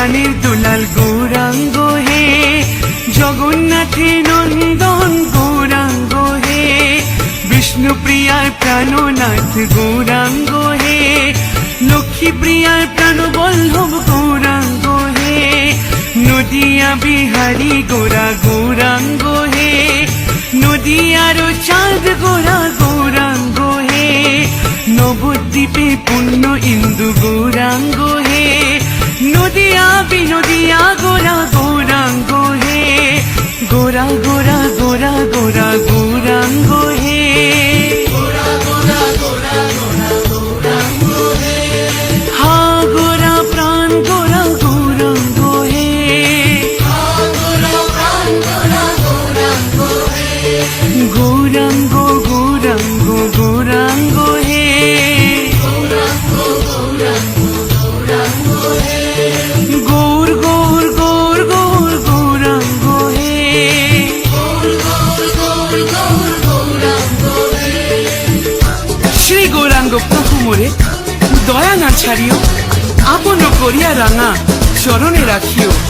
প্রাণের দুলাল গৌরাঙ্গ হে, জগন্নাথের নন্দন গৌরাঙ্গ হে, বিষ্ণুপ্রিয়ার প্রাণনাথ গৌরাঙ্গ হে, লক্ষ্মী প্রিয়ার প্রাণবল্লভ গৌরাঙ্গ হে, নদিয়া বিহারী গোরা গৌরাঙ্গ হে, নদিয়ার চাঁদ গোরা গৌরাঙ্গ হে, নবদ্বীপে পুণ্য ইন্দু গৌরাঙ্গ হে, নদিয়া বিনদিয়া গোরা গৌরাঙ্গ হে, গোরা গোরা গোরা গোরা গৌরাঙ্গ হে, হা গোরা প্রাণ গোরা গৌরাঙ্গ হে, গৌরাঙ্গ গৌরাঙ্গ গৌরাঙ্গ হে, গৌর গৌর গৌর গৌর গৌরাঙ্গ হে, শ্রী গৌরাঙ্গ প্রভু মোরে দয়া না ছাড়িও, আপন করিয়া রাঙা চরণে রাখিও।